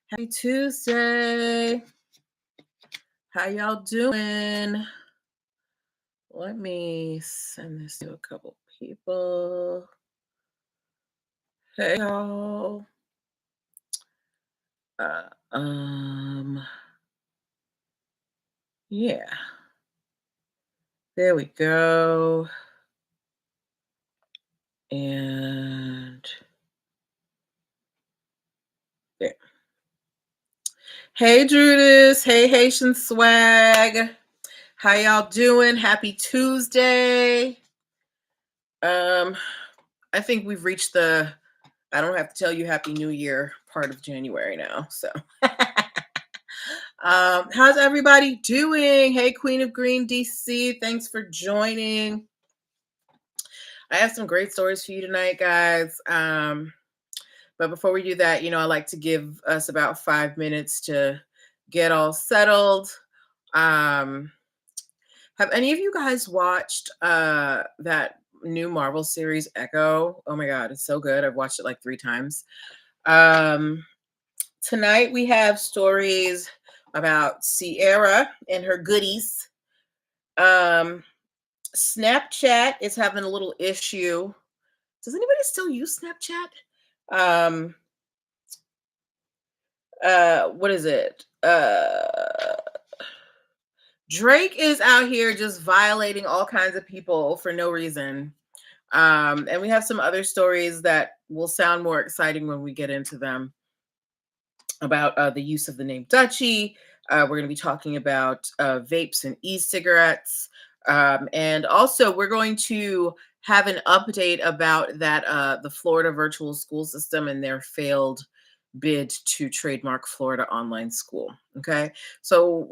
Happy Tuesday. How y'all doing? Let me send this to a couple people. Hey y'all. Uh, um, yeah. There we go. And there. Hey Judith. Hey Haitian Swag. How y'all doing? Happy Tuesday. I think we've reached the I don't have to tell you Happy New Year part of January now. So how's everybody doing? Hey, Queen of Green DC. Thanks for joining. I have some great stories for you tonight, guys. But before we do that, I like to give us about 5 minutes to get all settled. Have any of you guys watched that new Marvel series Echo? Oh my God, it's so good. I've watched it like 3 times. Tonight we have stories about Sierra and her goodies. Snapchat is having a little issue. Does anybody still use Snapchat? What is it? Drake is out here just violating all kinds of people for no reason. And we have some other stories that will sound more exciting when we get into them about the use of the name Dutchie. We're going to be talking about vapes and e-cigarettes. And also, we're going to have an update about that the Florida virtual school system and their failed bid to trademark Florida online school. Okay. So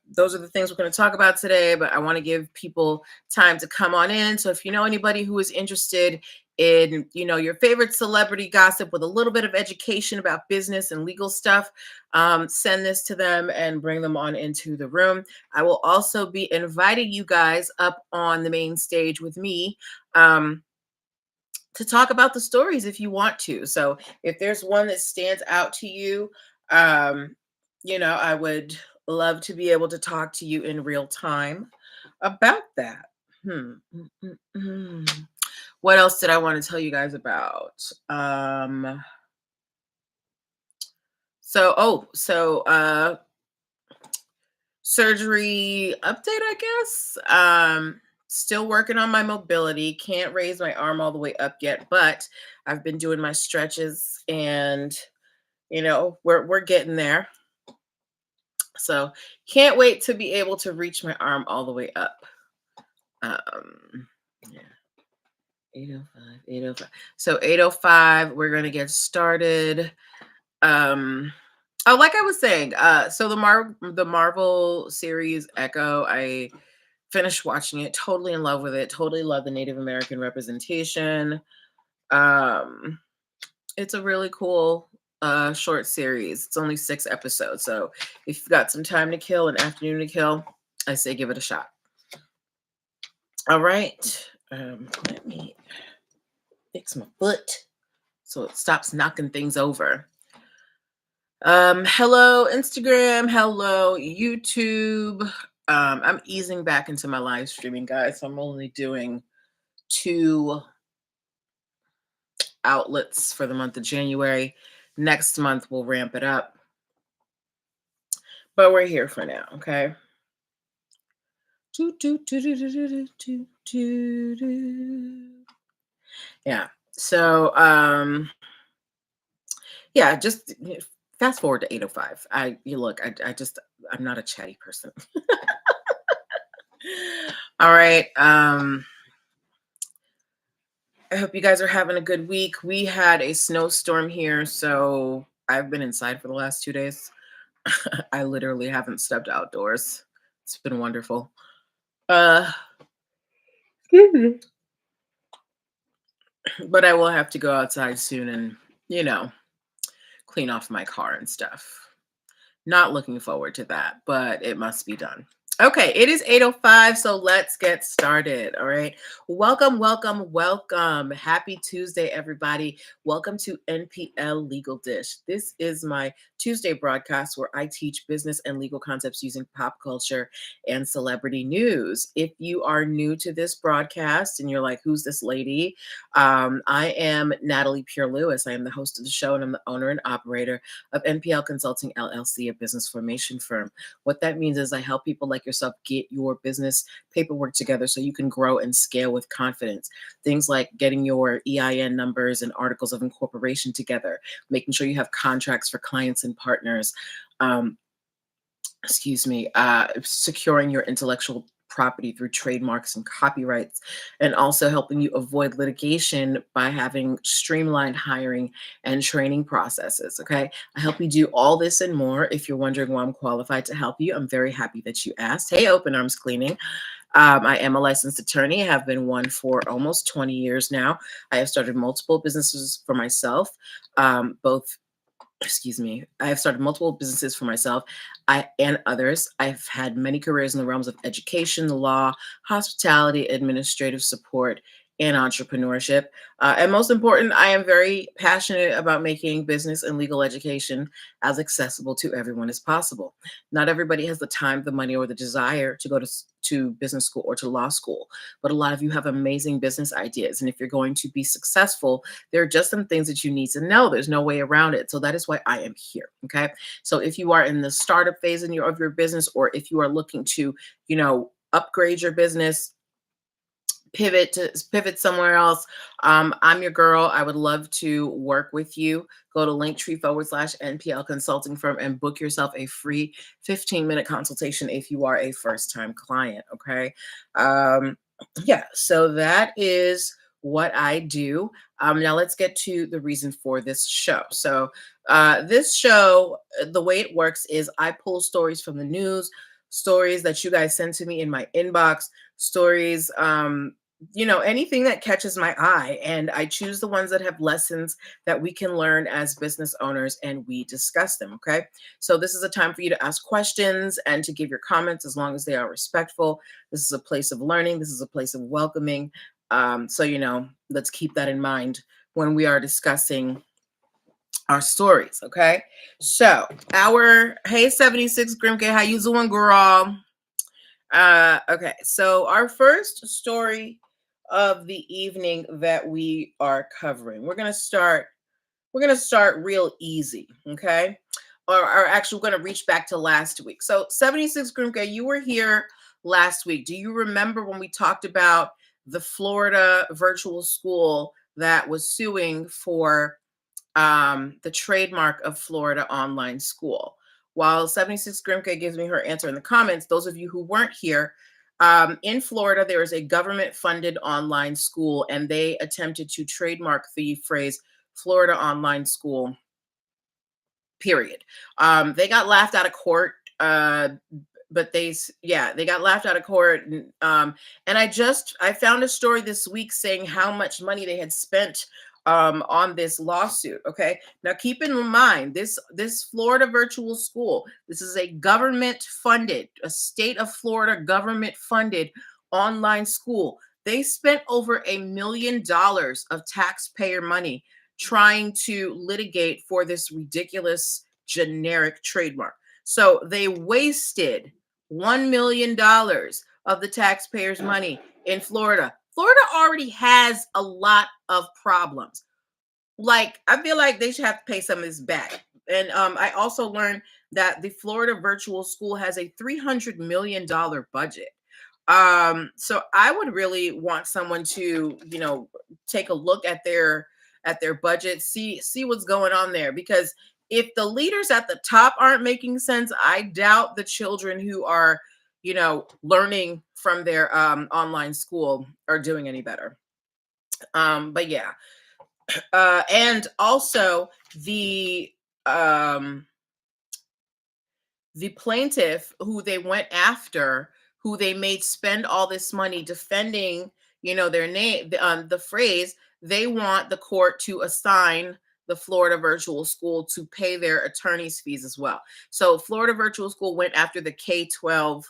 those are the things we're going to talk about today, but I want to give people time to come on in. So if you know anybody who is interested in, your favorite celebrity gossip with a little bit of education about business and legal stuff, send this to them and bring them on into the room. I will also be inviting you guys up on the main stage with me, to talk about the stories if you want to. So if there's one that stands out to you, I would love to be able to talk to you in real time about that. What else did I want to tell you guys about? Surgery update, I guess. Still working on my mobility. Can't raise my arm all the way up yet, but I've been doing my stretches and we're getting there. So can't wait to be able to reach my arm all the way up. Yeah. 8:05. So 8:05, we're gonna get started. Like I was saying, so the Marvel series Echo, I finished watching it, totally in love with it, totally love the Native American representation. It's a really cool short series. It's only 6 episodes, so if you've got some time to kill, an afternoon to kill, I say give it a shot. All right, let me fix my foot so it stops knocking things over. Hello Instagram, hello YouTube. I'm easing back into my live streaming, guys. So I'm only doing 2 outlets for the month of January. Next month we'll ramp it up, but we're here for now. Okay. Yeah. So yeah, just fast forward to 8:05. I'm not a chatty person. All right. I hope you guys are having a good week. We had a snowstorm here, so I've been inside for the last 2 days. I literally haven't stepped outdoors. It's been wonderful. Excuse me. But I will have to go outside soon and, clean off my car and stuff. Not looking forward to that, but it must be done. Okay, it is 8:05, so let's get started. All right. Welcome, welcome, welcome. Happy Tuesday, everybody. Welcome to NPL Legal Dish. This is my Tuesday broadcast where I teach business and legal concepts using pop culture and celebrity news. If you are new to this broadcast and you're like, who's this lady? I am Natalie Pure Lewis. I am the host of the show and I'm the owner and operator of NPL Consulting LLC, a business formation firm. What that means is I help people like yourself get your business paperwork together so you can grow and scale with confidence. Things like getting your EIN numbers and articles of incorporation together, making sure you have contracts for clients and partners. Um, Securing your intellectual property through trademarks and copyrights, and also helping you avoid litigation by having streamlined hiring and training processes. Okay. I help you do all this and more. If you're wondering why I'm qualified to help you, I'm very happy that you asked. Hey, Open Arms Cleaning. I am a licensed attorney. I have been one for almost 20 years now. I have started multiple businesses for myself, both I have started multiple businesses for myself and others. I've had many careers in the realms of education, the law, hospitality, administrative support, and entrepreneurship. And most important, I am very passionate about making business and legal education as accessible to everyone as possible. Not everybody has the time, the money, or the desire to go to business school or to law school, but a lot of you have amazing business ideas. And if you're going to be successful, there are just some things that you need to know. There's no way around it. So that is why I am here. Okay. So if you are in the startup phase of your business, or if you are looking to, upgrade your business, pivot somewhere else, I'm your girl. I would love to work with you. Go to linktr.ee/npl consulting firm and book yourself a free 15-minute consultation if you are a first-time client. Okay. Yeah, so that is what I do. Now let's get to the reason for this show. So this show, the way it works is I pull stories from the news, stories that you guys send to me in my inbox, stories, anything that catches my eye, and I choose the ones that have lessons that we can learn as business owners, and we discuss them. Okay. So this is a time for you to ask questions and to give your comments as long as they are respectful. This is a place of learning. This is a place of welcoming. So let's keep that in mind when we are discussing our stories. Okay. So our Hey 76 Grimke, how you doing, girl? Okay. So our first story of the evening that we are covering, we're gonna start real easy. Okay. Or actually, we're gonna reach back to last week. So 76 Grimke, you were here last week. Do you remember when we talked about the Florida virtual school that was suing for the trademark of Florida online school? While 76 Grimke gives me her answer in the comments, those of you who weren't here, in Florida, there is a government funded online school, and they attempted to trademark the phrase Florida online school, period. They got laughed out of court. But they got laughed out of court. And I found a story this week saying how much money they had spent on this lawsuit. Okay. Now keep in mind this Florida virtual school. This is a government funded, a state of Florida government funded online school. They spent over $1 million of taxpayer money trying to litigate for this ridiculous generic trademark. So they wasted $1 million of the taxpayers' money in Florida. Florida already has a lot of problems. Like, I feel like they should have to pay some of this back. And I also learned that the Florida virtual school has a $300 million budget. So I would really want someone to, take a look at their budget, see what's going on there, because if the leaders at the top aren't making sense, I doubt the children who are, learning from their online school are doing any better. But yeah, and also the um, the plaintiff who they went after, who they made spend all this money defending, their name, the phrase, they want the court to assign the Florida virtual school to pay their attorney's fees as well. So Florida virtual school went after the K-12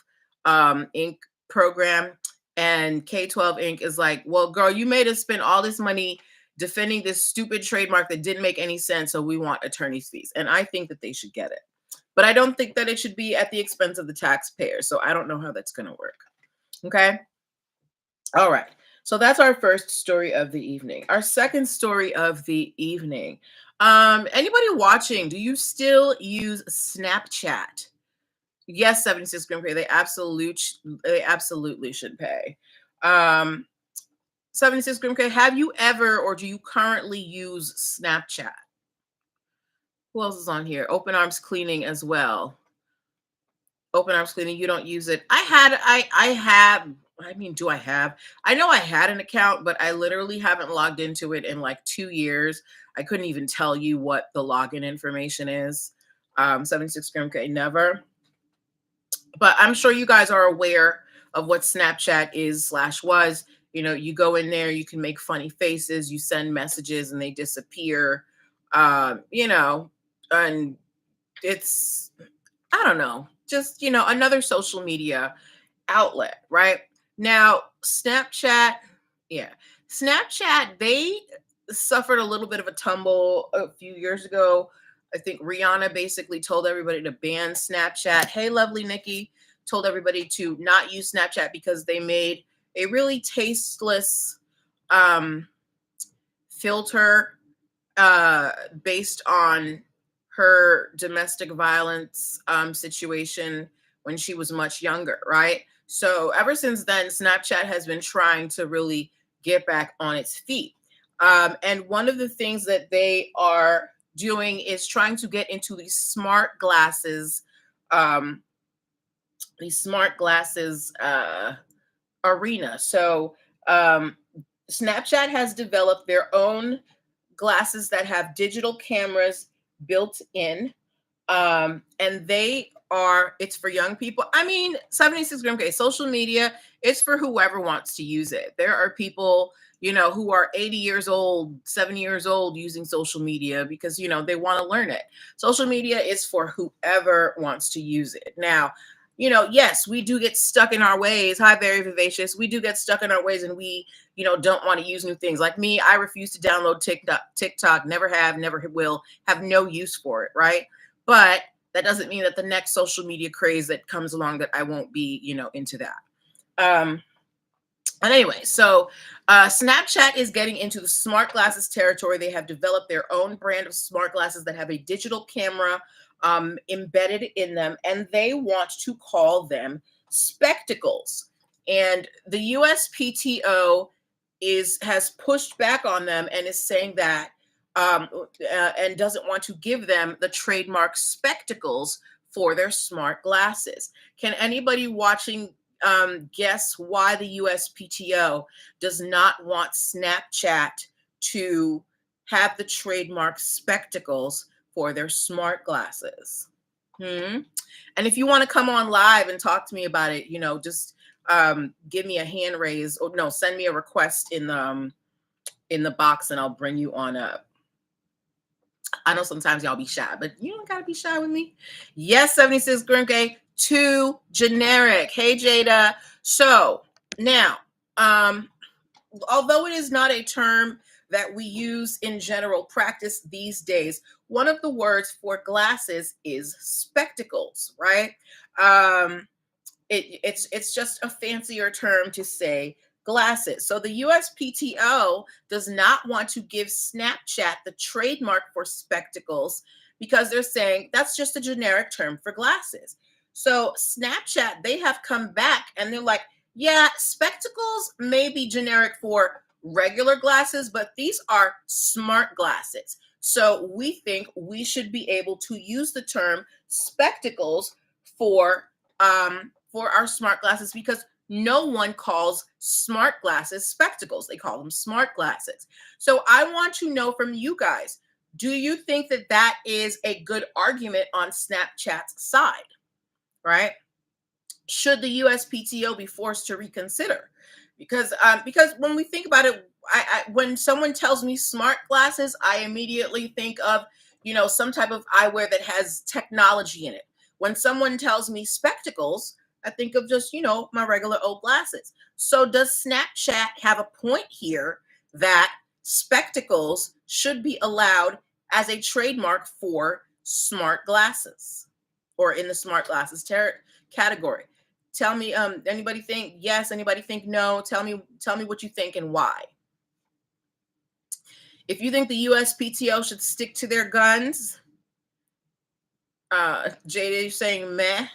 Inc. program. And K-12 Inc. is like, well, girl, you made us spend all this money defending this stupid trademark that didn't make any sense. So we want attorney's fees. And I think that they should get it. But I don't think that it should be at the expense of the taxpayer. So I don't know how that's going to work. Okay. All right. So that's our first story of the evening. Our second story of the evening. Anybody watching, do you still use Snapchat? Yes, 76 Grim Pay. They absolutely should pay. 76 Grim Pay, have you ever or do you currently use Snapchat? Who else is on here? Open Arms Cleaning as well. Open Arms Cleaning, you don't use it. Do I have? I know I had an account, but I literally haven't logged into it in like 2 years. I couldn't even tell you what the login information is. 76 Grim K, never. But I'm sure you guys are aware of what Snapchat is / was. You know, you go in there, you can make funny faces, you send messages and they disappear. You know, and it's, I don't know, just, another social media outlet, right? Now, Snapchat, yeah, Snapchat, they suffered a little bit of a tumble a few years ago. I think Rihanna basically told everybody to ban Snapchat. Hey, lovely Nikki told everybody to not use Snapchat because they made a really tasteless filter based on her domestic violence situation when she was much younger, right? So ever since then, Snapchat has been trying to really get back on its feet. And one of the things that they are doing is trying to get into these smart glasses, um, arena. So Snapchat has developed their own glasses that have digital cameras built in. And it's for young people. I mean, 76 Gram K, social media, it's for whoever wants to use it. There are people, who are 80 years old, 70 years old using social media because, they want to learn it. Social media is for whoever wants to use it. Now, yes, we do get stuck in our ways. Hi, very vivacious. We do get stuck in our ways and we, don't want to use new things. Like me, I refuse to download TikTok, never have, never will, have no use for it, right? But that doesn't mean that the next social media craze that comes along that I won't be, into that. And anyway, so Snapchat is getting into the smart glasses territory. They have developed their own brand of smart glasses that have a digital camera embedded in them, and they want to call them spectacles. And the USPTO has pushed back on them and is saying that and doesn't want to give them the trademark spectacles for their smart glasses. Can anybody watching guess why the USPTO does not want Snapchat to have the trademark spectacles for their smart glasses? And if you want to come on live and talk to me about it, just give me a hand raise, or no, send me a request in the box and I'll bring you on up. I know sometimes y'all be shy, but you don't gotta be shy with me. Yes, 76 Grimke, too generic. Hey Jada. So now, although it is not a term that we use in general practice these days, one of the words for glasses is spectacles, right? It's just a fancier term to say glasses. So the USPTO does not want to give Snapchat the trademark for spectacles because they're saying that's just a generic term for glasses. So Snapchat, they have come back and they're like, yeah, spectacles may be generic for regular glasses, but these are smart glasses. So we think we should be able to use the term spectacles for our smart glasses because no one calls smart glasses spectacles. They call them smart glasses. So I want to know from you guys, do you think that that is a good argument on Snapchat's side, right? Should the USPTO be forced to reconsider? Because when we think about it, when someone tells me smart glasses, I immediately think of, some type of eyewear that has technology in it. When someone tells me spectacles, I think of just, my regular old glasses. So does Snapchat have a point here that spectacles should be allowed as a trademark for smart glasses or in the smart glasses category? Tell me, anybody think yes, anybody think no? Tell me what you think and why. If you think the USPTO should stick to their guns, JD, you're saying meh.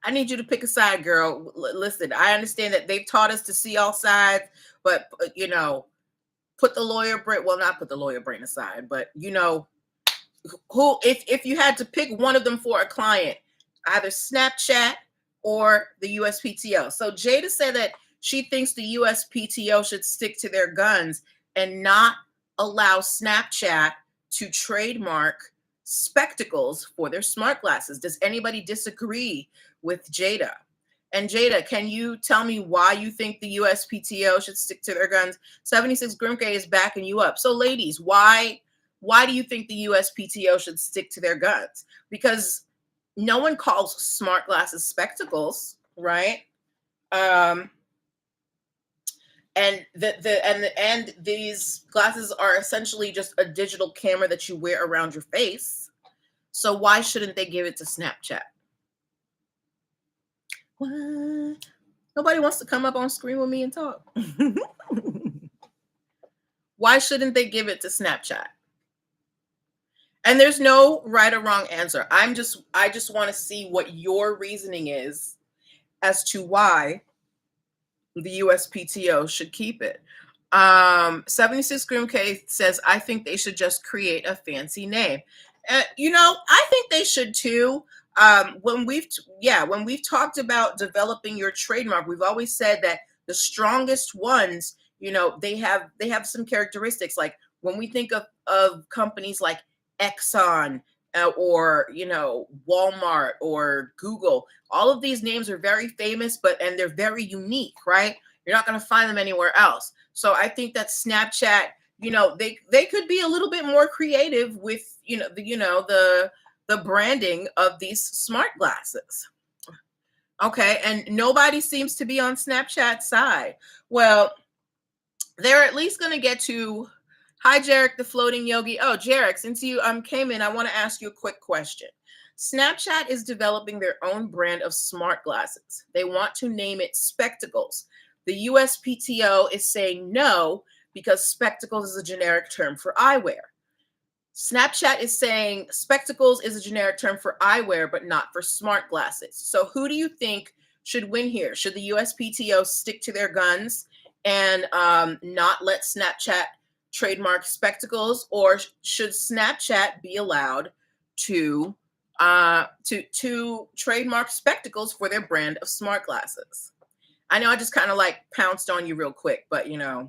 I need you to pick a side, girl. Listen, I understand that they've taught us to see all sides, but put the lawyer brain. Well, not put the lawyer brain aside, but who, if you had to pick one of them for a client, either Snapchat or the USPTO. So Jada said that she thinks the USPTO should stick to their guns and not allow Snapchat to trademark spectacles for their smart glasses. Does anybody disagree with Jada? And Jada, can you tell me why you think the USPTO should stick to their guns? 76 Grimke is backing you up. So ladies, why do you think the USPTO should stick to their guns? Because no one calls smart glasses spectacles, right? And these glasses are essentially just a digital camera that you wear around your face. So why shouldn't they give it to Snapchat? What? Nobody wants to come up on screen with me and talk. Why shouldn't they give it to Snapchat? And there's no right or wrong answer. I just want to see what your reasoning is as to why the USPTO should keep it. 76 Grimk says, I think they should just create a fancy name. I think they should too. When we've talked about developing your trademark, we've always said that the strongest ones, they have some characteristics. Like when we think of companies like Exxon or Walmart or Google, all of these names are very famous, and they're very unique, right? You're not going to find them anywhere else. So I think that Snapchat, they could be a little bit more creative with the branding of these smart glasses. Okay, and nobody seems to be on Snapchat's side. Well, they're at least going to get to. Hi, Jarek, the floating yogi. Oh, Jarek, since you came in, I want to ask you a quick question. Snapchat is developing their own brand of smart glasses. They want to name it spectacles. The USPTO is saying no because spectacles is a generic term for eyewear. Snapchat is saying spectacles is a generic term for eyewear, but not for smart glasses. So who do you think should win here? Should the USPTO stick to their guns and not let Snapchat trademark spectacles, or should Snapchat be allowed to trademark spectacles for their brand of smart glasses? I know I just kind of like pounced on you real quick, but I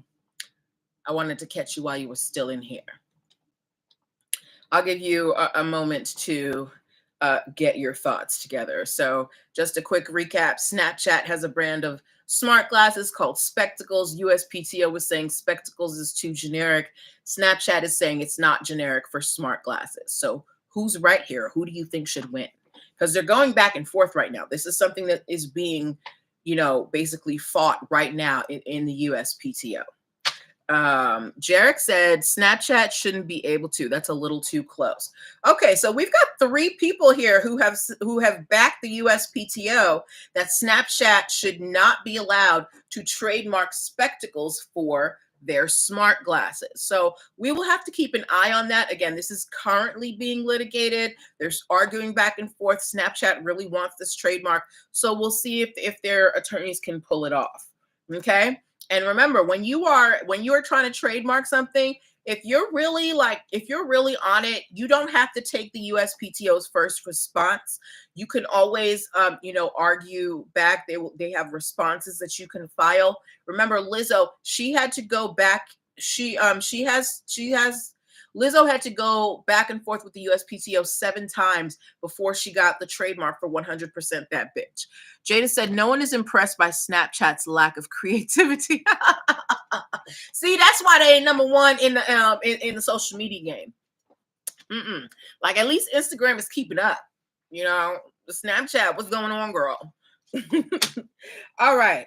wanted to catch you while you were still in here. I'll give you a moment to get your thoughts together. So just a quick recap. Snapchat has a brand of smart glasses called spectacles. USPTO was saying spectacles is too generic. Snapchat is saying it's not generic for smart glasses. So who's right here? Who do you think should win? Because they're going back and forth right now. This is something that is being, basically fought right now in the USPTO. Jarek said Snapchat shouldn't be able to. That's a little too close. Okay, so we've got 3 people here who have backed the USPTO that Snapchat should not be allowed to trademark spectacles for their smart glasses. So we will have to keep an eye on that. Again, this is currently being litigated. There's arguing back and forth. Snapchat really wants this trademark. So we'll see if their attorneys can pull it off. Okay. And remember, when you are trying to trademark something, if you're really on it, you don't have to take the USPTO's first response. You can always, argue back. They have responses that you can file. Remember, Lizzo, she had to go back. Lizzo had to go back and forth with the USPTO 7 times before she got the trademark for 100% That Bitch. Jada said, no one is impressed by Snapchat's lack of creativity. See, that's why they ain't number 1 in the social media game. Like, at least Instagram is keeping up. The Snapchat, what's going on, girl? All right.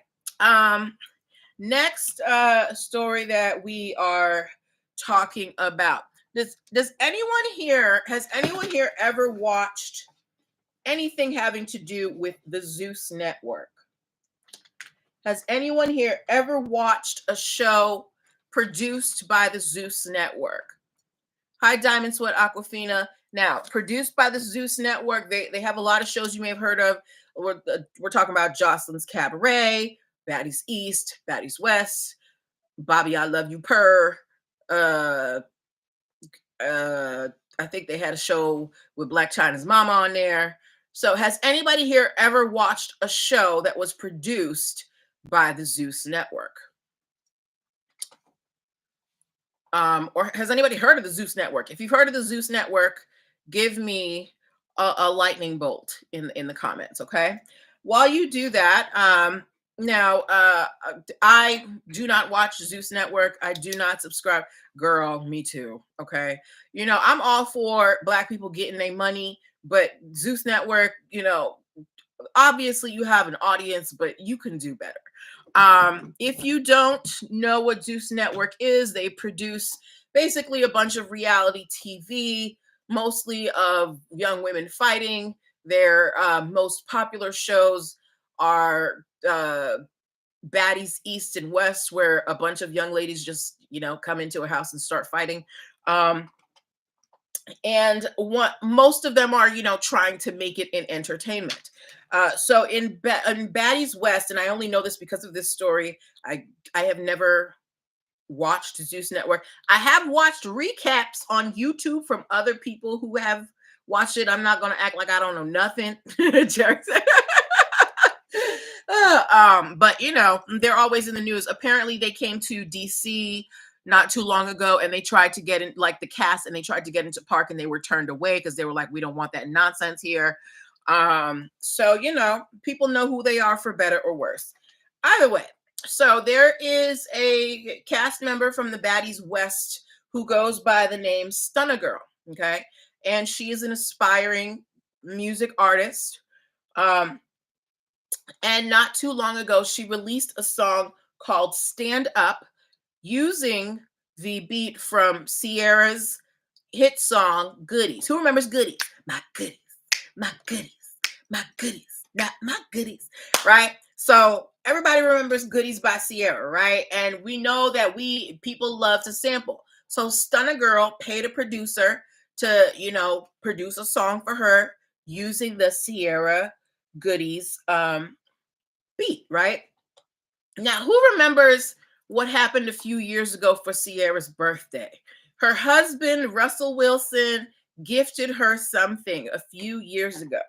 Next story that we are talking about. Does anyone here, has anyone here ever watched anything having to do with the Zeus Network? Has anyone here ever watched a show produced by the Zeus Network? Hi, Diamond Sweat Aquafina. Now, produced by the Zeus Network, they have a lot of shows you may have heard of. We're talking about Jocelyn's Cabaret, Baddies East, Baddies West, Bobby, I Love You Purr. Uh, I think they had a show with Black China's Mama on there. So, has anybody here ever watched a show that was produced by the Zeus Network? Or has anybody heard of the Zeus Network? If you've heard of the Zeus Network, give me a lightning bolt in the comments. Okay. While you do that, now I do not watch Zeus Network. I do not subscribe. Girl, me too. Okay. I'm all for Black people getting their money, but Zeus Network, obviously you have an audience, but you can do better. If you don't know what Zeus Network is, they produce basically a bunch of reality TV, mostly of young women fighting. Their most popular shows are Baddies East and West, where a bunch of young ladies just, come into a house and start fighting. And what most of them are, trying to make it in entertainment. So in Baddies West, and I only know this because of this story. I have never watched Zeus Network. I have watched recaps on YouTube from other people who have watched it. I'm not going to act like I don't know nothing. But they're always in the news. Apparently, they came to DC not too long ago, and they tried to get in, like the cast, and they tried to get into park, and they were turned away because they were like, we don't want that nonsense here. So people know who they are for better or worse. Either way, so there is a cast member from the Baddies West who goes by the name Stunna Girl. Okay, and she is an aspiring music artist. And not too long ago, she released a song called Stand Up using the beat from Sierra's hit song, Goodies. Who remembers Goodies? My goodies, my goodies, my goodies, not my goodies, right? So everybody remembers Goodies by Sierra, right? And we know that people love to sample. So Stunna Girl paid a producer to, produce a song for her using the Sierra Goodies beat, right? Now, who remembers what happened a few years ago for Sierra's birthday? Her husband, Russell Wilson, gifted her something a few years ago.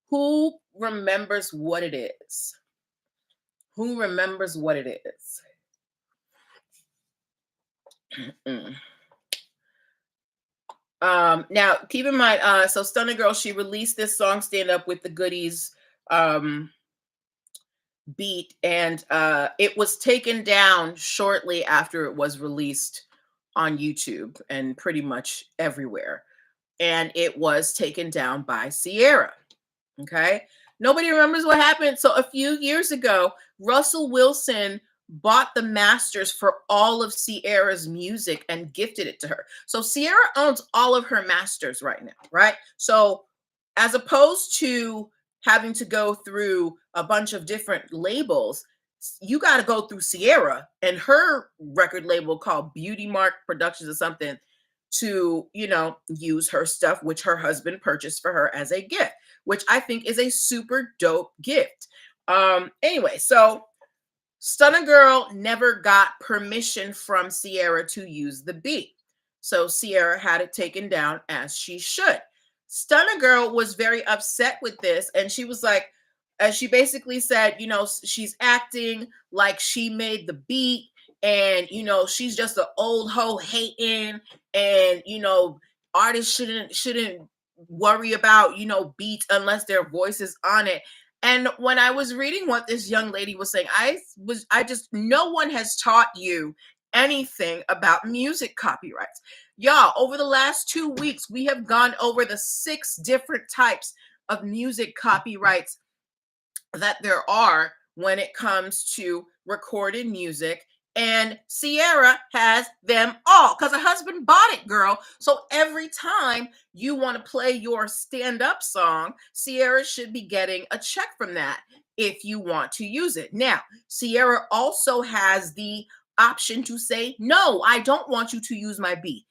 Who remembers what it is? Who remembers what it is? Now, keep in mind, so Stunna Girl, she released this song, Stand Up, with the Goodies beat, and it was taken down shortly after it was released on YouTube and pretty much everywhere. And it was taken down by Sierra. Okay. Nobody remembers what happened. So a few years ago, Russell Wilson bought the masters for all of Sierra's music and gifted it to her. So Sierra owns all of her masters right now, right? So as opposed to having to go through a bunch of different labels, you got to go through Sierra and her record label called Beauty Mark Productions or something to, use her stuff, which her husband purchased for her as a gift, which I think is a super dope gift. Anyway, so Stunna Girl never got permission from Sierra to use the beat. So Sierra had it taken down, as she should. Stunna Girl was very upset with this, and she was like, she basically said, she's acting like she made the beat, and she's just an old hoe hating, and artists shouldn't worry about beats unless their voice is on it. And when I was reading what this young lady was saying, no one has taught you anything about music copyrights. Y'all, over the last 2 weeks, we have gone over the 6 different types of music copyrights that there are when it comes to recorded music. And Sierra has them all because her husband bought it, girl. So every time you want to play your stand-up song, Sierra should be getting a check from that if you want to use it. Now, Sierra also has the option to say, no, I don't want you to use my beat.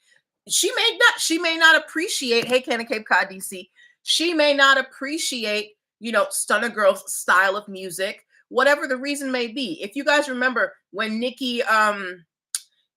She may not appreciate, hey, Ken Cape Cod, DC. She may not appreciate, Stunner Girl's style of music, whatever the reason may be. If you guys remember when Nicki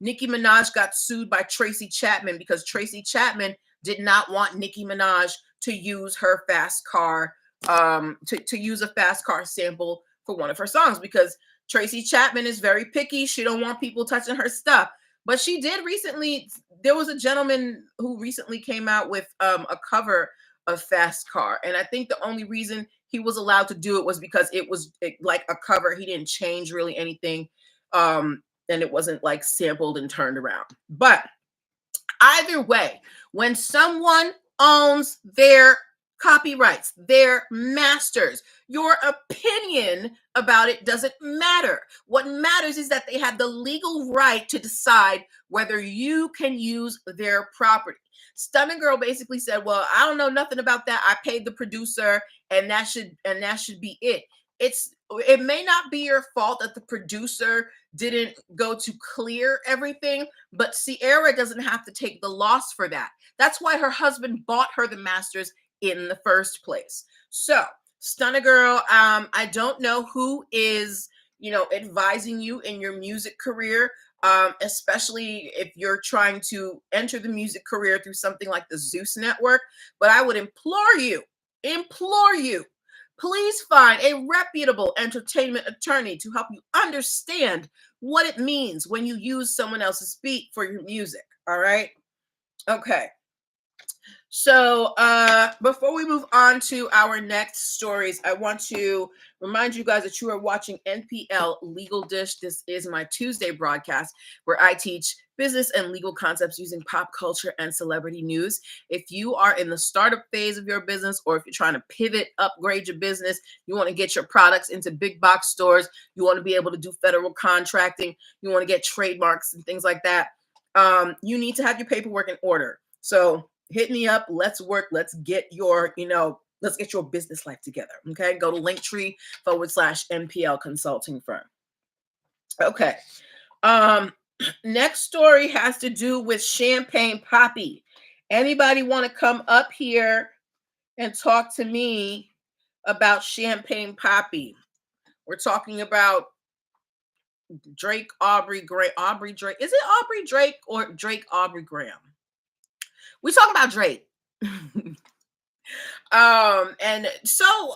Minaj got sued by Tracy Chapman because Tracy Chapman did not want Nicki Minaj to use her fast car, to use a fast car sample for one of her songs because Tracy Chapman is very picky. She don't want people touching her stuff. But she did recently, there was a gentleman who recently came out with a cover of Fast Car. And I think the only reason he was allowed to do it was because it was like a cover. He didn't change really anything. And it wasn't like sampled and turned around. But either way, when someone owns their copyrights, their masters, your opinion about it doesn't matter. What matters is that they have the legal right to decide whether you can use their property. Stunning Girl basically said, well, I don't know nothing about that. I paid the producer and that should be it. It may not be your fault that the producer didn't go to clear everything, but Sierra doesn't have to take the loss for that. That's why her husband bought her the masters in the first place. So, Stunner Girl, I don't know who is, advising you in your music career, especially if you're trying to enter the music career through something like the Zeus Network. But I would implore you, please find a reputable entertainment attorney to help you understand what it means when you use someone else's beat for your music. All right. Okay. So before we move on to our next stories, I want to remind you guys that you are watching NPL Legal Dish. This is my Tuesday broadcast where I teach business and legal concepts using pop culture and celebrity news. If you are in the startup phase of your business, or if you're trying to pivot, upgrade your business, you want to get your products into big box stores, you want to be able to do federal contracting, you want to get trademarks and things like that, you need to have your paperwork in order. So hit me up. Let's work. Let's get your, let's get your business life together. Okay. Go to linktr.ee/NPL consulting firm. Okay. Next story has to do with Champagne Papi. Anybody want to come up here and talk to me about Champagne Papi? We're talking about Drake, Aubrey Drake. Is it Aubrey Drake or Drake Aubrey Graham? We're talking about Drake. And so,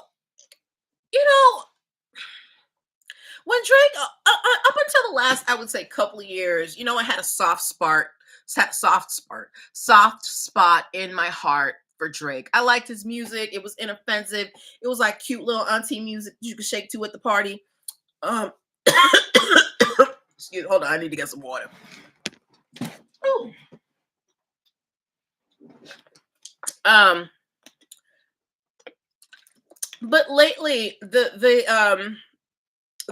when Drake, up until the last, I would say, couple of years, I had a soft spot in my heart for Drake. I liked his music. It was inoffensive. It was like cute little auntie music you could shake to at the party. Excuse me, hold on, I need to get some water. Ooh. But lately, the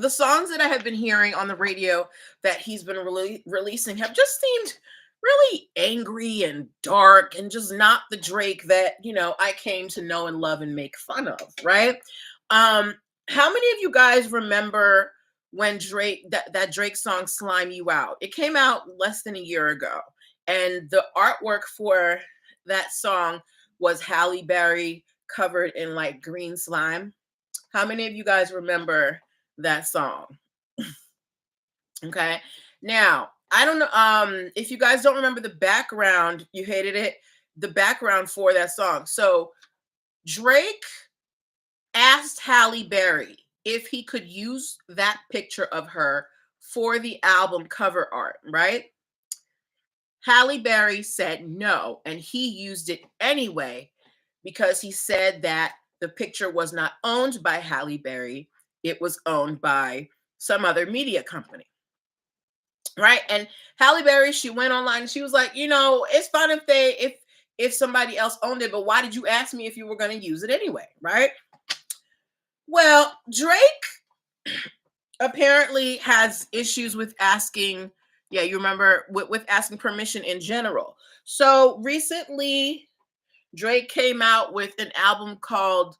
songs that I have been hearing on the radio that he's been releasing have just seemed really angry and dark and just not the Drake that, I came to know and love and make fun of, right? How many of you guys remember when that Drake song Slime You Out? It came out less than a year ago, and the artwork for that song was Halle Berry covered in like green slime. How many of you guys remember that song? Okay. Now, I don't know if you guys don't remember the background, you hated it, the background for that song. So Drake asked Halle Berry if he could use that picture of her for the album cover art, right? Halle Berry said no, and he used it anyway because he said that the picture was not owned by Halle Berry. It was owned by some other media company, right? And Halle Berry, she went online and she was like, it's fine if somebody else owned it, but why did you ask me if you were going to use it anyway, right? Well, Drake apparently has issues with asking, yeah, you remember with asking permission in general. So recently, Drake came out with an album called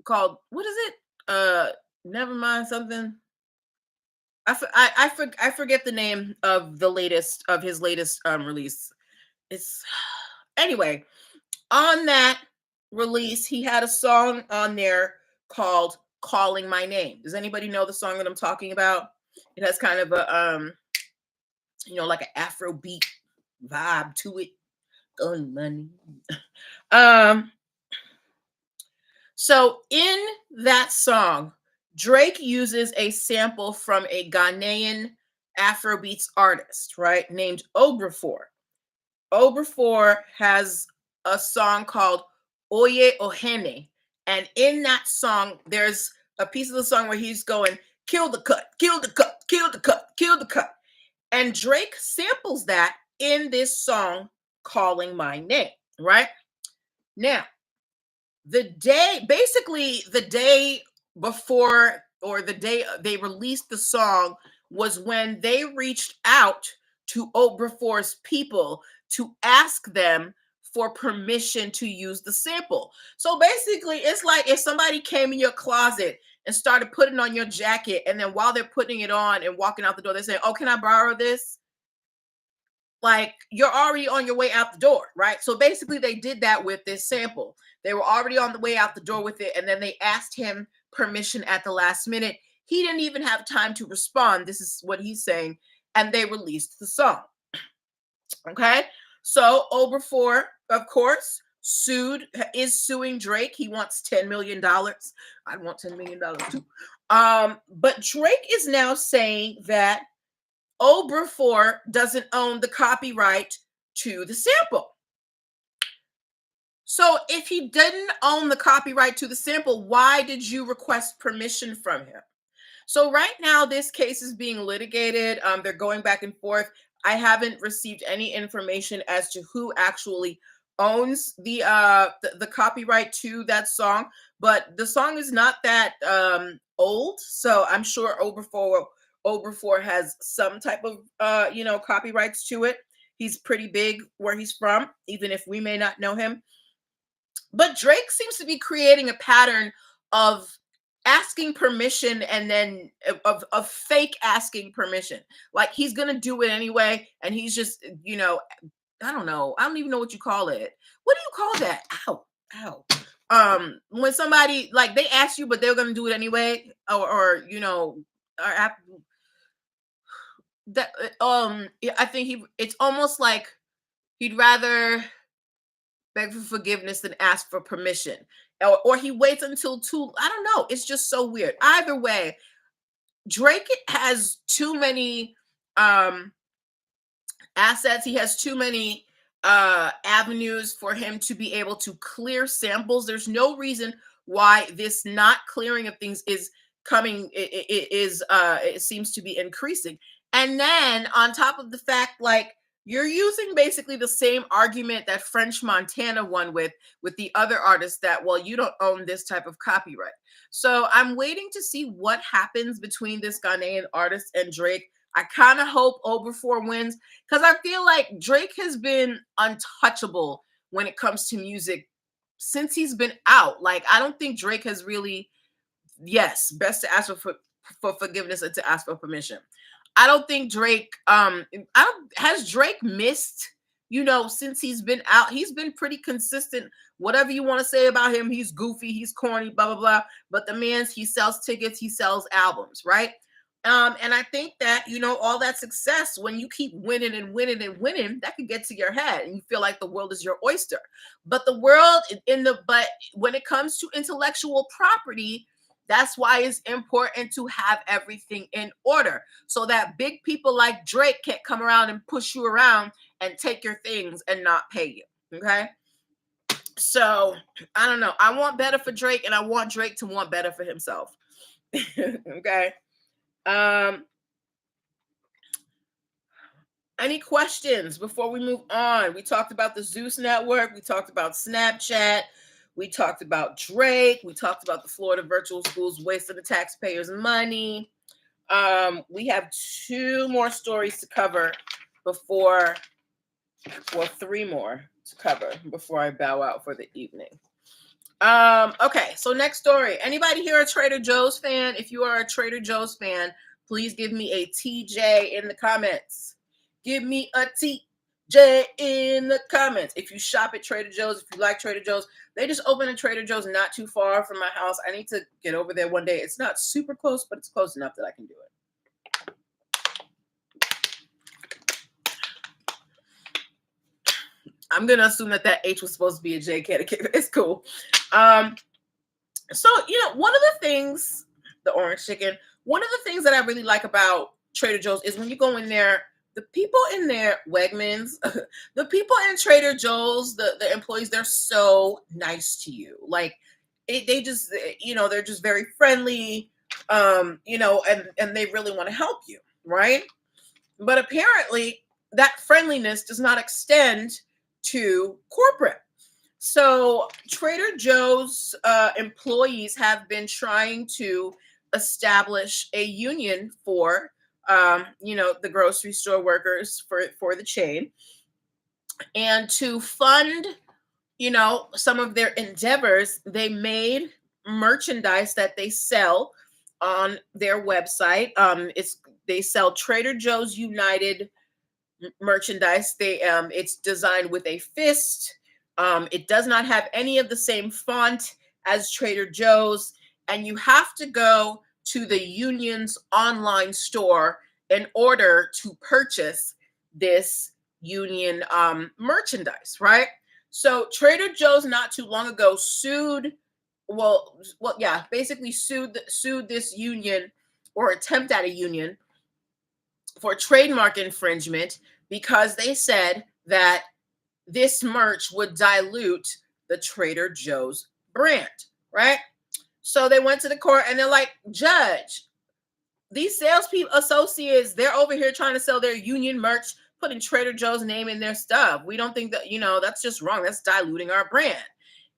what is it? Never mind something. I forget the name of the latest of his latest release. It's anyway, on that release, he had a song on there called Calling My Name. Does anybody know the song that I'm talking about? It has kind of a like an Afro beat vibe to it. Calling my name. Um so in that song, Drake uses a sample from a Ghanaian Afrobeats artist, right, named Obrafor. Obrafor has a song called Oye Ohene. And in that song, there's a piece of the song where he's going, kill the cut, kill the cut, kill the cut, kill the cut. And Drake samples that in this song, Calling My Name, right? Now, the day before or the day they released the song was when they reached out to Obrafor's people to ask them for permission to use the sample. So basically, it's like if somebody came in your closet and started putting on your jacket, and then while they're putting it on and walking out the door, they're saying, "Oh, can I borrow this?" Like you're already on your way out the door, right? So basically, they did that with this sample. They were already on the way out the door with it, and then they asked him permission at the last minute. He didn't even have time to respond. This is what he's saying, and they released the song. Okay, so Oberfor, of course, is suing Drake. He wants $10 million. I want $10 million too. But Drake is now saying that Oberfor doesn't own the copyright to the sample. So if he didn't own the copyright to the sample, why did you request permission from him? So right now, this case is being litigated. They're going back and forth. I haven't received any information as to who actually owns the copyright to that song, but the song is not that old, so I'm sure Oberfor has some type of copyrights to it. He's pretty big where he's from, even if we may not know him. But Drake seems to be creating a pattern of asking permission and then of fake asking permission. Like he's gonna do it anyway, and he's just I don't know. I don't even know what you call it. What do you call that? Ow, ow. When somebody like they ask you, but they're gonna do it anyway, or that. Yeah, I think it's almost like he'd rather beg for forgiveness than ask for permission. Or he waits until I don't know. It's just so weird. Either way, Drake has too many um assets. He has too many avenues for him to be able to clear samples. There's no reason why this not clearing of things is coming it seems to be increasing. And then on top of the fact, like, you're using basically the same argument that French Montana won with the other artists, that, well, you don't own this type of copyright. So I'm waiting to see what happens between this Ghanaian artist and Drake. I kind of hope Oberfor wins, because I feel like Drake has been untouchable when it comes to music since he's been out. Like, I don't think Drake has really, yes, best to ask for forgiveness and to ask for permission. I don't think Drake, I don't, has Drake missed, since he's been out. He's been pretty consistent. Whatever you want to say about him, he's goofy, he's corny, blah, blah, blah. But the man's, he sells tickets, he sells albums, right? And I think that, all that success, when you keep winning and winning and winning, that could get to your head and you feel like the world is your oyster. But but when it comes to intellectual property, that's why it's important to have everything in order, so that big people like Drake can't come around and push you around and take your things and not pay you. Okay. So I don't know. I want better for Drake, and I want Drake to want better for himself. Okay. Um, any questions before we move on? We talked about the Zeus network. We talked about Snapchat. We talked about Drake. We talked about the Florida virtual schools wasting the taxpayers' money. We have 2 more stories to cover before, well, 3 more to cover before I bow out for the evening. Okay, so next story. Anybody here a Trader Joe's fan? If you are a Trader Joe's fan, please give me a TJ in the comments. Give me a TJ in the comments. If you shop at Trader Joe's, if you like Trader Joe's, they just opened a Trader Joe's not too far from my house. I need to get over there one day. It's not super close, but it's close enough that I can do it. I'm going to assume that H was supposed to be a J. It's cool. So, one of the things, the orange chicken, one of the things that I really like about Trader Joe's is when you go in there, the people in their Wegmans, the people in Trader Joe's, the employees, they're so nice to you. Like, they just, they're just very friendly, and they really want to help you, right? But apparently that friendliness does not extend to corporate. So Trader Joe's employees have been trying to establish a union for, the grocery store workers for the chain, and to fund, some of their endeavors. They made merchandise that they sell on their website. They sell Trader Joe's United merchandise. It's designed with a fist. It does not have any of the same font as Trader Joe's, and you have to go to the union's online store in order to purchase this union merchandise, right? So Trader Joe's not too long ago basically sued this union, or attempt at a union, for trademark infringement, because they said that this merch would dilute the Trader Joe's brand, right? So they went to the court and they're like, Judge, these salespeople, associates, they're over here trying to sell their union merch, putting Trader Joe's name in their stuff. We don't think that, that's just wrong. That's diluting our brand.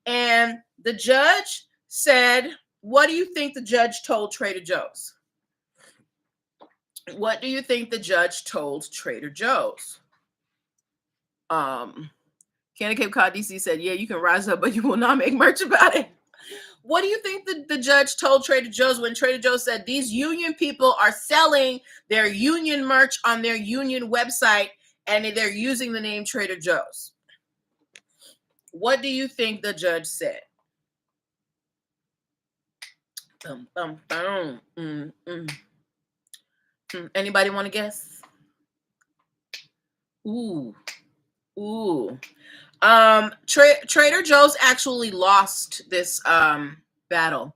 And the judge said, what do you think the judge told Trader Joe's? What do you think the judge told Trader Joe's? Candy Cape Cod DC said, yeah, you can rise up, but you will not make merch about it. What do you think the judge told Trader Joe's when Trader Joe's said these union people are selling their union merch on their union website and they're using the name Trader Joe's? What do you think the judge said? Anybody want to guess? Ooh. Trader Joe's actually lost this battle.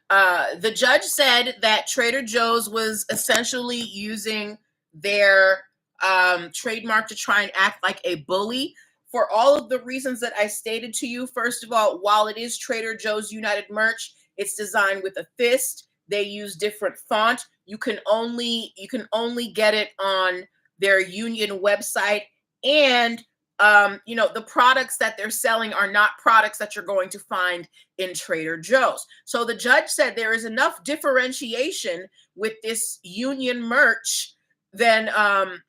The judge said that Trader Joe's was essentially using their trademark to try and act like a bully, for all of the reasons that I stated to you. First of all, while it is Trader Joe's United merch, it's designed with a fist. They use different font. You can only get it on their union website, and the products that they're selling are not products that you're going to find in Trader Joe's. So the judge said there is enough differentiation with this union merch then that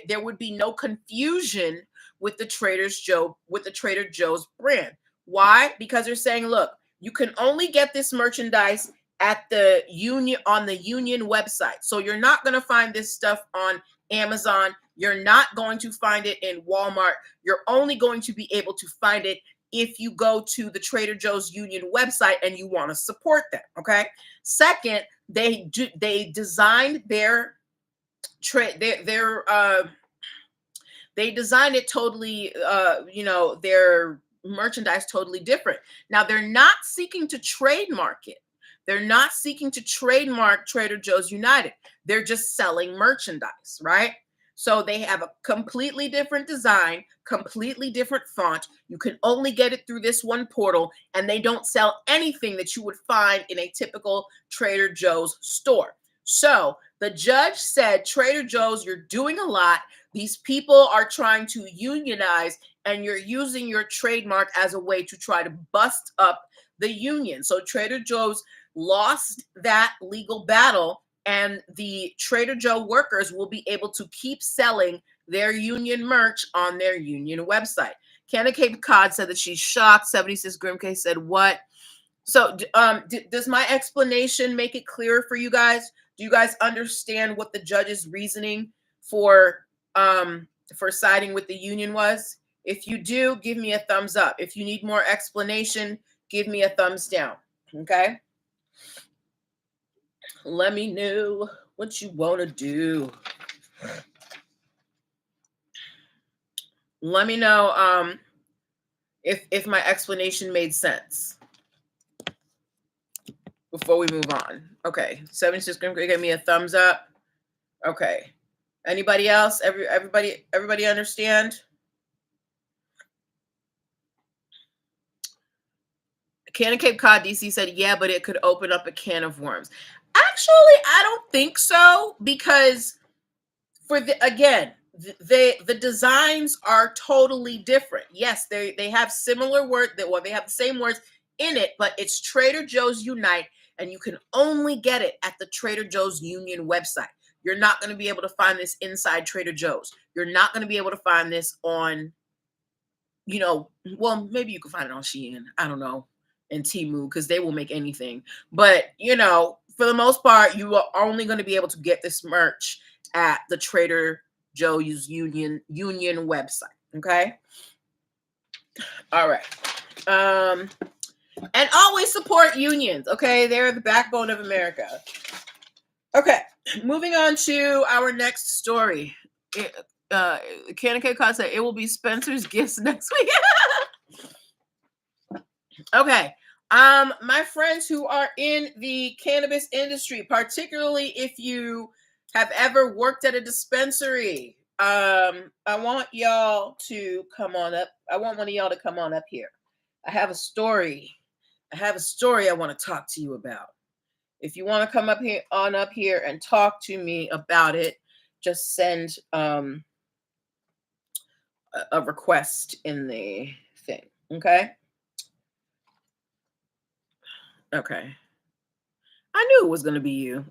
there would be no confusion with the Trader Joe's brand. Why? Because they're saying, look, you can only get this merchandise at the union, on the union website. So you're not going to find this stuff on Amazon. You're not going to find it in Walmart. You're only going to be able to find it if you go to the Trader Joe's union website and you want to support them. Okay. Second, they designed they designed it totally, their merchandise totally different. Now they're not seeking to trademark it. They're not seeking to trademark Trader Joe's United. They're just selling merchandise, right? So they have a completely different design, completely different font. You can only get it through this one portal, and they don't sell anything that you would find in a typical Trader Joe's store. So the judge said, Trader Joe's, you're doing a lot. These people are trying to unionize, and you're using your trademark as a way to try to bust up the union. So Trader Joe's lost that legal battle, and the Trader Joe workers will be able to keep selling their union merch on their union website. Canna Cape Cod said that she's shocked. 76 Grimke said, what? So does my explanation make it clearer for you guys? Do you guys understand what the judge's reasoning for siding with the union was? If you do, give me a thumbs up. If you need more explanation, give me a thumbs down. Okay? Let me know what you want to do. Let me know if my explanation made sense before we move on. Okay, 76 give me a thumbs up. Okay, anybody else? Everybody understand? Can of Cape Cod DC said, yeah, but it could open up a can of worms. Actually, I don't think so, because the designs are totally different. Yes, they have similar words, they have the same words in it, but it's Trader Joe's Unite, and you can only get it at the Trader Joe's Union website. You're not going to be able to find this inside Trader Joe's. You're not going to be able to find this on, well, maybe you can find it on Shein. I don't know. And Temu, because they will make anything. But, for the most part, you are only going to be able to get this merch at the Trader Joe's Union website. Okay? All right. And always support unions. Okay? They're the backbone of America. Okay. Moving on to our next story. Kanake Cod said it will be Spencer's gifts next week. Okay. My friends who are in the cannabis industry, particularly if you have ever worked at a dispensary, I want y'all to come on up. I want one of y'all to come on up here. I have a story I want to talk to you about. If you want to come up here and talk to me about it, just send a request in the thing. Okay. Okay. I knew it was going to be you.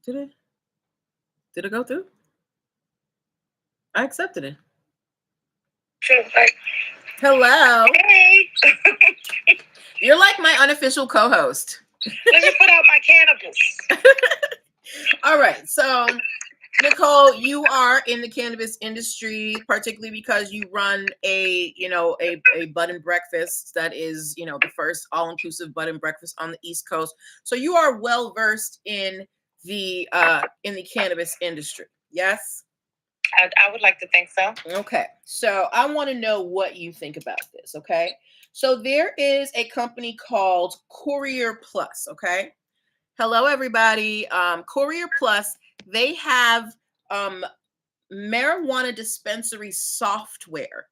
Did it go through? I accepted it. Sure. Hello. Hey. You're like my unofficial co-host. Let me put out my cannabis. All right. So, Nicole, you are in the cannabis industry, particularly because you run a bud and breakfast that is, the first all-inclusive bud and breakfast on the East Coast. So you are well versed in the cannabis industry. Yes? I would like to think so. Okay. So I want to know what you think about this. Okay. So there is a company called Courier Plus. Okay. Hello, everybody. Courier Plus, they have marijuana dispensary software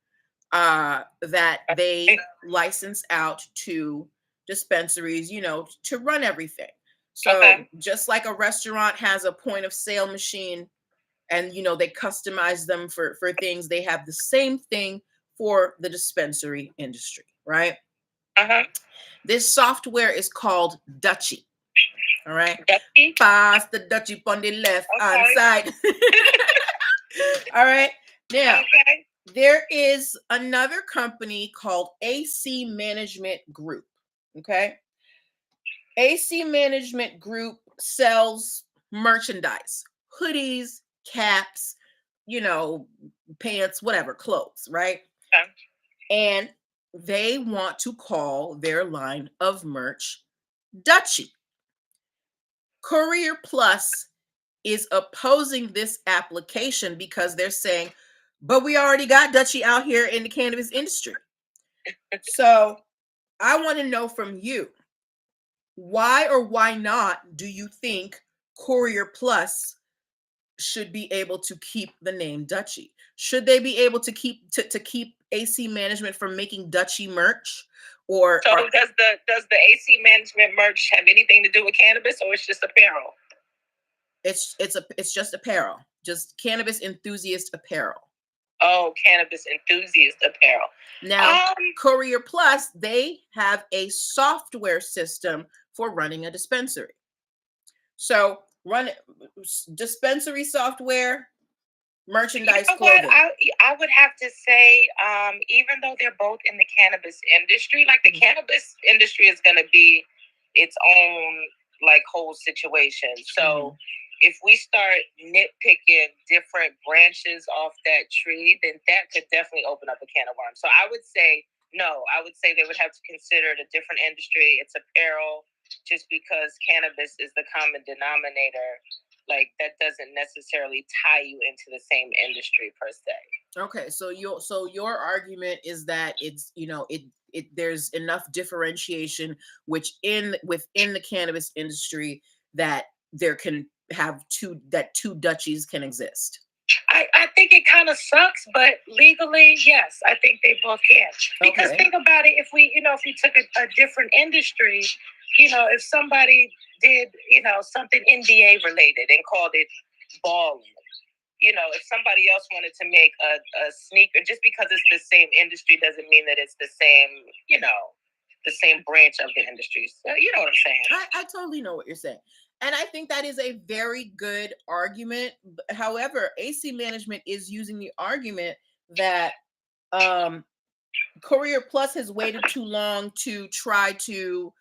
that they license out to dispensaries, to run everything. So just like a restaurant has a point of sale machine, and they customize them for things, they have the same thing for the dispensary industry, right? This software is called Dutchie. All right. Dutchie? Pass the Dutchie on the left hand side. All right. Now, there is another company called AC Management Group. Okay. AC Management Group sells merchandise, hoodies, caps, pants, whatever, clothes, right? And they want to call their line of merch Dutchie. Courier Plus is opposing this application because they're saying, but we already got Dutchie out here in the cannabis industry. So I want to know from you, why or why not do you think Courier Plus should be able to keep the name Dutchie? Should they be able to keep AC Management from making Dutchie merch? Or so does the AC Management merch have anything to do with cannabis, or it's just apparel? it's just apparel, just cannabis enthusiast apparel. Oh, cannabis enthusiast apparel. Now, Courier Plus, they have a software system for running a dispensary. So run dispensary software, merchandise, clothing. I would have to say, even though they're both in the cannabis industry, like the cannabis industry is going to be its own like whole situation. So if we start nitpicking different branches off that tree, then that could definitely open up a can of worms. So I would say no. I would say they would have to consider it a different industry. It's apparel, just because cannabis is the common denominator. Like that doesn't necessarily tie you into the same industry per se. Okay, so your argument is that it's there's enough differentiation within the cannabis industry that there can have two Dutchies can exist. I think it kind of sucks, but legally, yes, I think they both can. Because think about it, if we took a different industry, if somebody did, something NBA related and called it balling, if somebody else wanted to make a sneaker, just because it's the same industry doesn't mean that it's the same, the same branch of the industry. So you know what I'm saying? I totally know what you're saying. And I think that is a very good argument. However, AC Management is using the argument that Courier Plus has waited too long to try to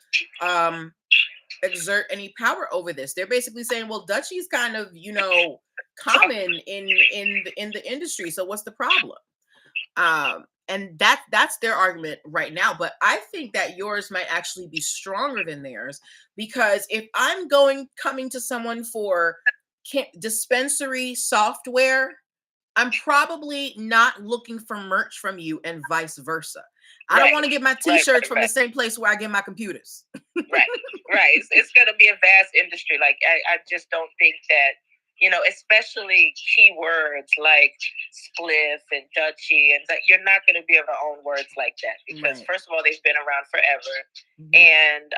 exert any power over this. They're basically saying, well, Dutchie's kind of, common in the industry. So what's the problem? And that's their argument right now. But I think that yours might actually be stronger than theirs, because if I'm coming to someone for dispensary software, I'm probably not looking for merch from you, and vice versa. I don't want to get my t-shirts from the same place where I get my computers. Right. It's going to be a vast industry. Like, I just don't think that, especially keywords like spliff and Dutchie, and like, you're not going to be able to own words like that because, first of all, they've been around forever. And,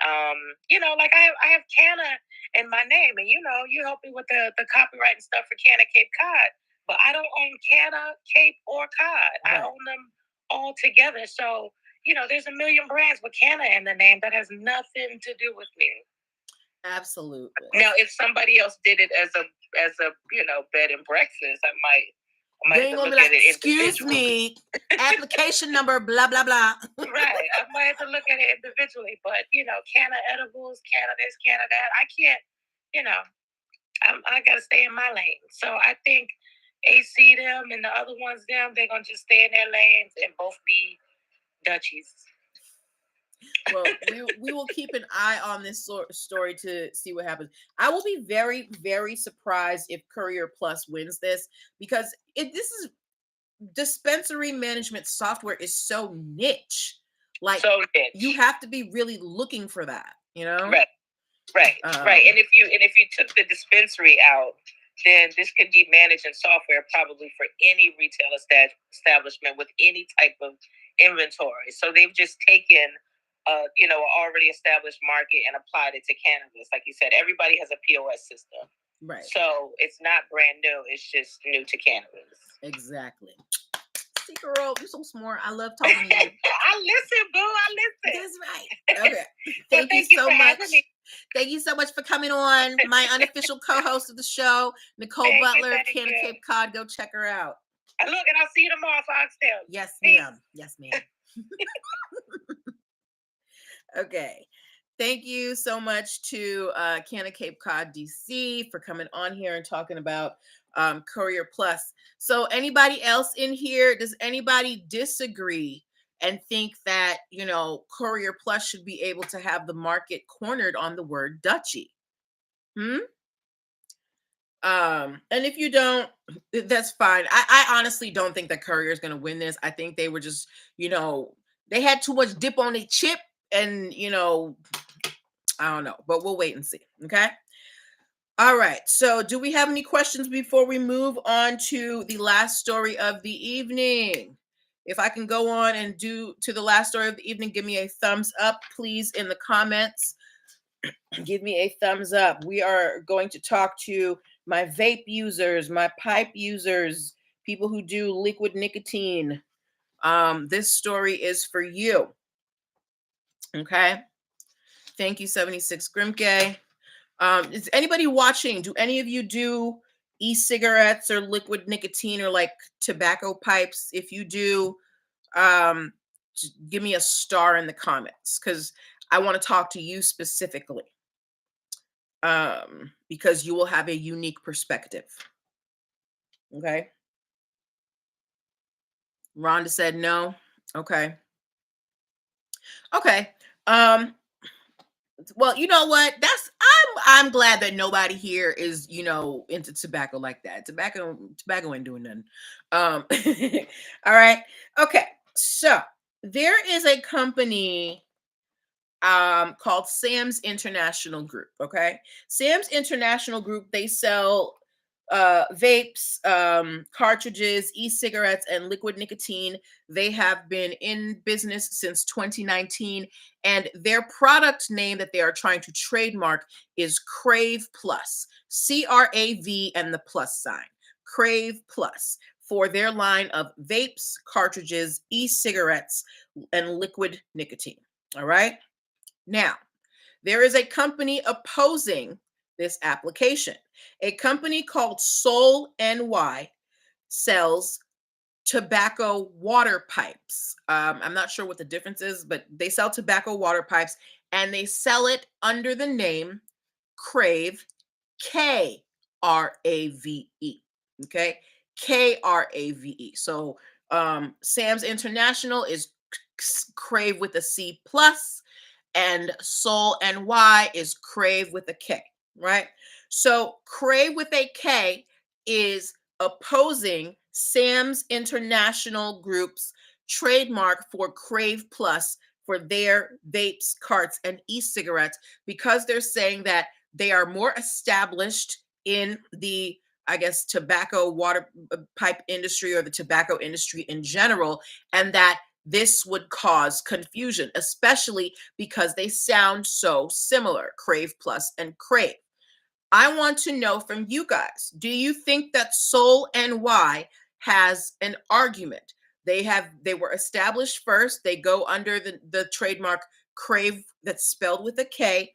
like I have Canna in my name, and, you help me with the copyright and stuff for Canna Cape Cod, but I don't own Canna, Cape, or Cod. I own them all together. So, there's a million brands with Canna in the name that has nothing to do with me. Absolutely. Now, if somebody else did it as a bed and breakfast, I might have to look at it. Excuse me, application number, blah blah blah. Right, I might have to look at it individually. But Canna edibles, Canna this, Canna that. I can't. I gotta stay in my lane. So I think AC them and the other ones them, they're gonna just stay in their lanes and both be Dutchies. Well, we will keep an eye on this story to see what happens. I will be very, very surprised if Courier Plus wins this, because dispensary management software is so niche. Like, so niche. You have to be really looking for that, Right. And if you took the dispensary out, then this could be managed in software probably for any retail establishment with any type of inventory. So they've just taken an already established market and applied it to cannabis. Like you said, everybody has a POS system. Right. So it's not brand new. It's just new to cannabis. Exactly. See, girl, you're so smart. I love talking to you. I listen, boo. I listen. That's right. Okay. Thank you so much. Thank you so much for coming on. My unofficial co-host of the show, Nicole Butler, Canna Cape Cod. Go check her out. Look, and I'll see you tomorrow for Oxtail. Yes, ma'am. Yes, ma'am. Okay. Thank you so much to Canna Cape Cod DC for coming on here and talking about Courier Plus. So anybody else in here, does anybody disagree and think that, Courier Plus should be able to have the market cornered on the word Dutchie? And if you don't, that's fine. I honestly don't think that Courier is going to win this. I think they were just, they had too much dip on their chip, and, I don't know, but we'll wait and see. Okay. All right. So, do we have any questions before we move on to the last story of the evening? If I can go on and do to the last story of the evening, give me a thumbs up, please, in the comments. Give me a thumbs up. We are going to talk to my vape users, my pipe users, people who do liquid nicotine. This story is for you. Okay. Thank you, 76 Grimke. Is anybody watching? Do any of you do e-cigarettes or liquid nicotine or like tobacco pipes? If you do, give me a star in the comments because I want to talk to you specifically. Because you will have a unique perspective. Okay. Rhonda said no. Okay. Okay. Um, well, you know what? I'm glad that nobody here is, into tobacco like that. Tobacco ain't doing nothing. All right. Okay. So there is a company called Sam's International Group. Okay. Sam's International Group, they sell vapes, cartridges, e-cigarettes, and liquid nicotine. They have been in business since 2019, and their product name that they are trying to trademark is Crave Plus, CRAV and the plus sign, Crave Plus, for their line of vapes, cartridges, e-cigarettes, and liquid nicotine. All right. Now, there is a company opposing this application. A company called Soul NY sells tobacco water pipes. I'm not sure what the difference is, but they sell tobacco water pipes and they sell it under the name Crave, KRAVE. Okay, KRAVE. So Sam's International is Crave with a C plus, and Soul NY is Crave with a K, right? So Crave with a K is opposing Sam's International Group's trademark for Crave Plus for their vapes, carts, and e-cigarettes because they're saying that they are more established in the, I guess, tobacco water pipe industry or the tobacco industry in general, and that this would cause confusion, especially because they sound so similar, Crave Plus and Crave. I want to know from you guys, do you think that Soul NY has an argument? They were established first. They go under the trademark Crave that's spelled with a K.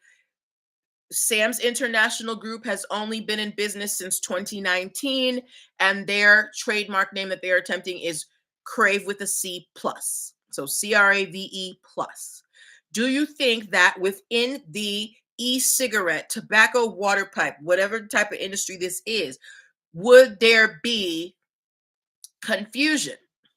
Sam's International Group has only been in business since 2019, and their trademark name that they're attempting is Crave with a C plus. So CRAVE plus. Do you think that within the e-cigarette, tobacco, water pipe, whatever type of industry this is, would there be confusion,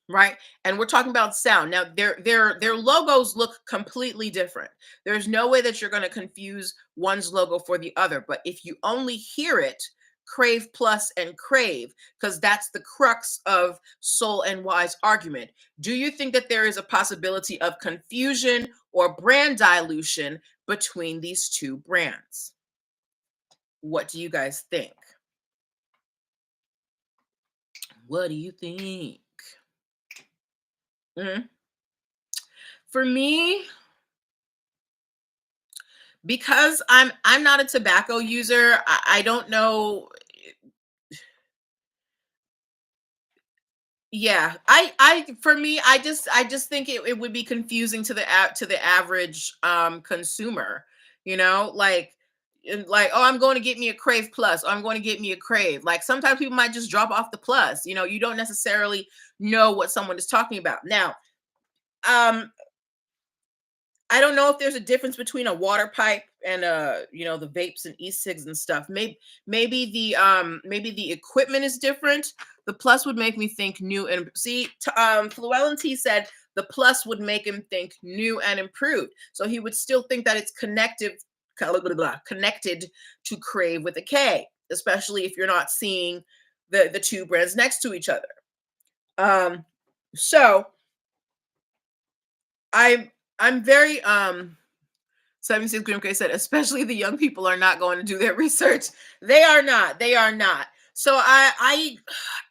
right? And we're talking about sound. Now their logos look completely different. There's no way that you're going to confuse one's logo for the other, but if you only hear it, Crave Plus and Crave, because that's the crux of Soul NY's argument. Do you think that there is a possibility of confusion or brand dilution between these two brands? What do you guys think? What do you think? Mhm. For me, because I'm not a tobacco user, I don't know. Yeah, I for me, I just think it would be confusing to the average consumer, like oh, I'm going to get me a Crave Plus, or I'm going to get me a Crave. Like sometimes people might just drop off the plus, you don't necessarily know what someone is talking about. Now, um I don't know if there's a difference between a water pipe and the vapes and e-cigs and stuff. Maybe the equipment is different. The plus would make me think new and see Llewellyn T said the plus would make him think new and improved. So he would still think that it's connected to Crave with a K, especially if you're not seeing the two brands next to each other. So I I'm very 76 Grim K said, especially the young people are not going to do their research. They are not. They are not. So I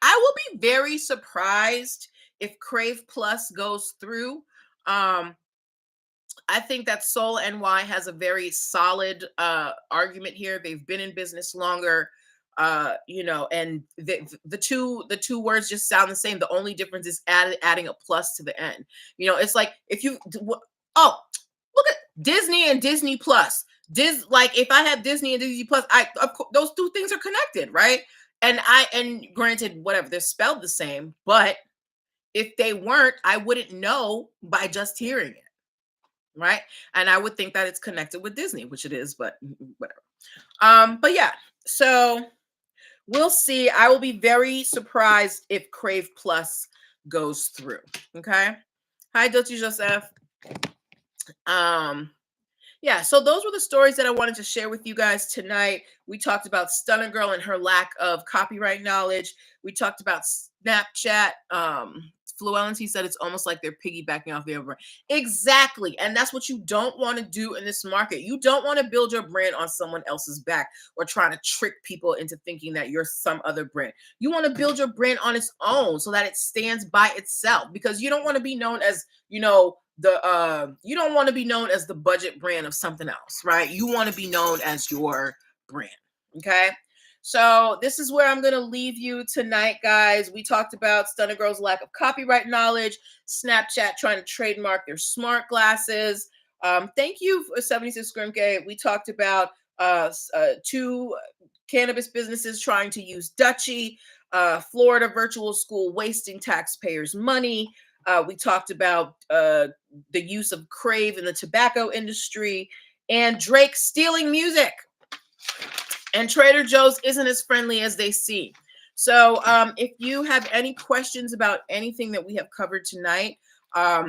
will be very surprised if Crave Plus goes through. I think that Soul NY has a very solid argument here. They've been in business longer, and the two words just sound the same. The only difference is adding a plus to the end. It's like if you oh, look at Disney and Disney Plus. Like if I have Disney and Disney Plus, those two things are connected, right? And granted, whatever, they're spelled the same, but if they weren't, I wouldn't know by just hearing it, right? And I would think that it's connected with Disney, which it is, but whatever. But yeah, so we'll see. I will be very surprised if Crave Plus goes through. Okay. Hi, Dutchy Joseph. Yeah, so those were the stories that I wanted to share with you guys tonight. We talked about Stunner Girl and her lack of copyright knowledge. We talked about Snapchat. Fluency said it's almost like they're piggybacking off their brand. Exactly. And that's what you don't want to do in this market. You don't want to build your brand on someone else's back or trying to trick people into thinking that you're some other brand. You want to build your brand on its own so that it stands by itself, because you don't want to be known as, you don't want to be known as the budget brand of something else, right? You want to be known as your brand. Okay. So this is where I'm going to leave you tonight, guys. We talked about Stunner Girl's lack of copyright knowledge, Snapchat trying to trademark their smart glasses. Thank you for 76 Grimke. We talked about two cannabis businesses trying to use Dutchy, Florida virtual school wasting taxpayers' money. We talked about the use of Crave in the tobacco industry, and Drake stealing music. And Trader Joe's isn't as friendly as they seem. So if you have any questions about anything that we have covered tonight,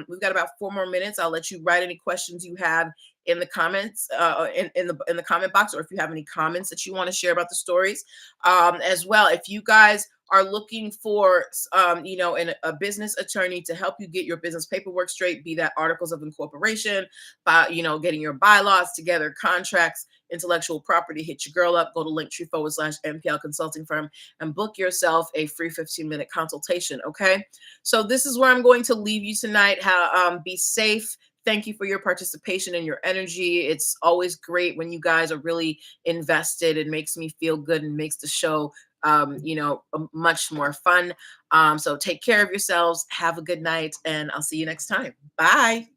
we've got about 4 more minutes. I'll let you write any questions you have in the comments, in the comment box, or if you have any comments that you want to share about the stories as well. If you guys are looking for, a business attorney to help you get your business paperwork straight, be that articles of incorporation, getting your bylaws together, contracts, intellectual property, hit your girl up. Go to linktr.ee/nplconsultingfirm and book yourself a free 15-minute consultation. Okay. So this is where I'm going to leave you tonight. Be safe. Thank you for your participation and your energy. It's always great when you guys are really invested. It makes me feel good and makes the show much more fun. So take care of yourselves. Have a good night, and I'll see you next time. Bye.